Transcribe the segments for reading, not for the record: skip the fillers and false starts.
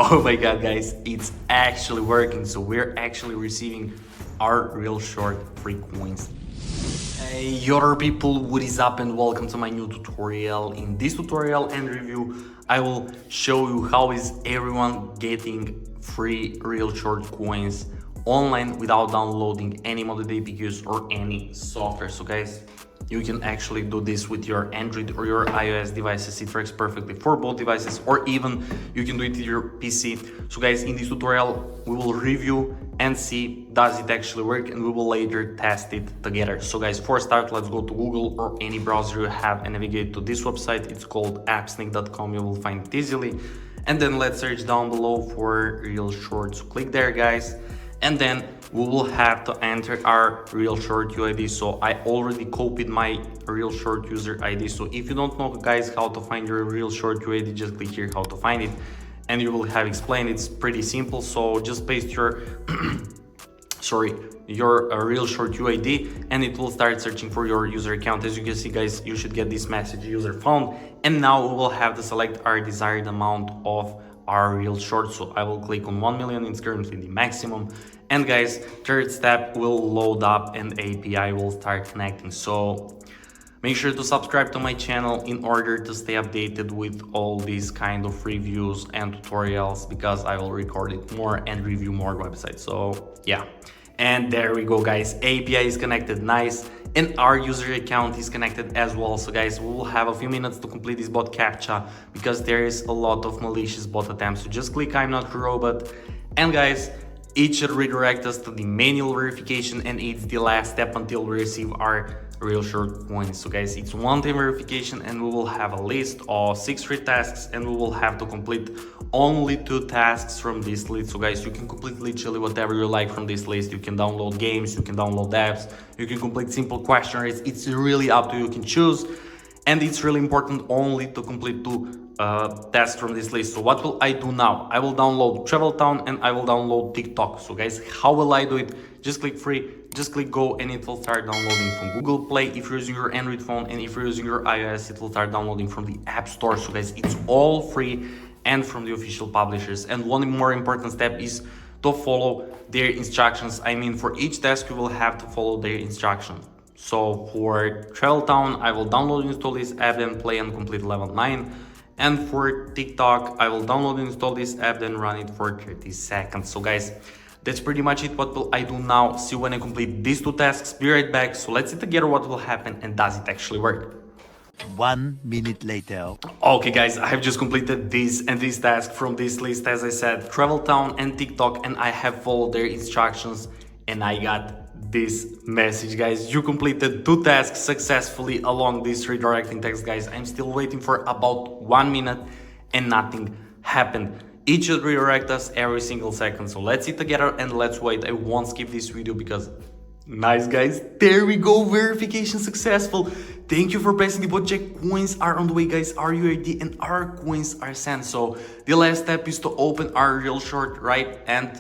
Oh my god, guys, it's actually working. So we're actually receiving our ReelShort Free Coins. Hey, your people, what is up and welcome to my new tutorial. In this tutorial and review, I will show you how is everyone getting free ReelShort coins online without downloading any modded APKs or any software. So guys, you can actually do this with your Android or your iOS devices. It works perfectly for both devices, or even you can do it with your PC. So guys, in this tutorial, we will review and see does it actually work, and we will later test it together. So guys, for start, let's go to Google or any browser you have and navigate to this website. It's called appsnake.com. You will find it easily. And then let's search down below for ReelShort. So click there, guys. And then we will have to enter our ReelShort UID. So I already copied my ReelShort user ID. So if you don't know, guys, how to find your ReelShort UID, just click here how to find it, and you will have explained. It's pretty simple. So just paste your your ReelShort UID, and it will start searching for your user account. As you can see, guys, you should get this message, user found. And now we will have to select our desired amount of our ReelShort. So I will click on 1 million. It's currently the maximum. And guys, third step will load up and API will start connecting. So make sure to subscribe to my channel in order to stay updated with all these kind of reviews and tutorials, because I will record it more and review more websites. So yeah, and there we go, guys. API is connected, nice. And our user account is connected as well. So guys, we will have a few minutes to complete this bot captcha, because there is a lot of malicious bot attempts. So just click I'm not a robot. And guys, it should redirect us to the manual verification, and it's the last step until we receive our ReelShort coins. So guys, it's one-time verification, and we will have a list of 6 free tasks, and we will have to complete only 2 tasks from this list. So guys, you can complete literally whatever you like from this list. You can download games, you can download apps, you can complete simple questionnaires. It's really up to you, you can choose. And it's really important only to complete 2 tasks from this list. So what will I do now? I will download Travel Town and I will download TikTok. So guys, how will I do it? Just click free, just click go, and it will start downloading from Google Play if you're using your Android phone, and if you're using your iOS, it will start downloading from the App Store. So guys, it's all free and from the official publishers. And one more important step is to follow their instructions. I mean, for each task you will have to follow their instructions. So for Travel Town, I will download and install this app, then play and complete level 9. And for TikTok, I will download and install this app, then run it for 30 seconds. So guys, that's pretty much it. What will I do now? See when I complete these 2 tasks. Be right back. So let's see together what will happen and does it actually work. 1 minute later. Okay guys, I have just completed this and this task from this list, as I said, Travel Town and TikTok, and I have followed their instructions, and I got this message, guys. You completed 2 tasks successfully along this redirecting text. Guys, I'm still waiting for about 1 minute and nothing happened. It should redirect us every single second. So let's see together and let's wait. I won't skip this video because nice, guys. There we go, verification successful. Thank you for pressing the bot check. Coins are on the way, guys. Our UID and our coins are sent. So the last step is to open our ReelShort, right, and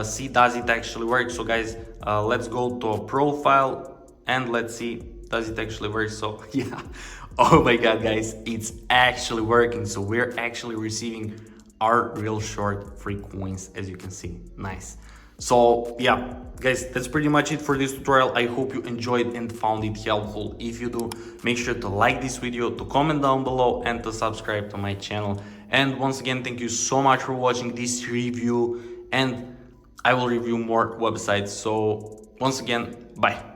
see does it actually work. So guys, let's go to a profile and let's see does it actually work. So yeah, oh my god, guys, it's actually working. So we're actually receiving our ReelShort free coins, as you can see. Nice. So yeah, guys, that's pretty much it for this tutorial. I hope you enjoyed and found it helpful. If you do, make sure to like this video, to comment down below, and to subscribe to my channel. And once again, thank you so much for watching this review, and I will review more websites. So once again, bye.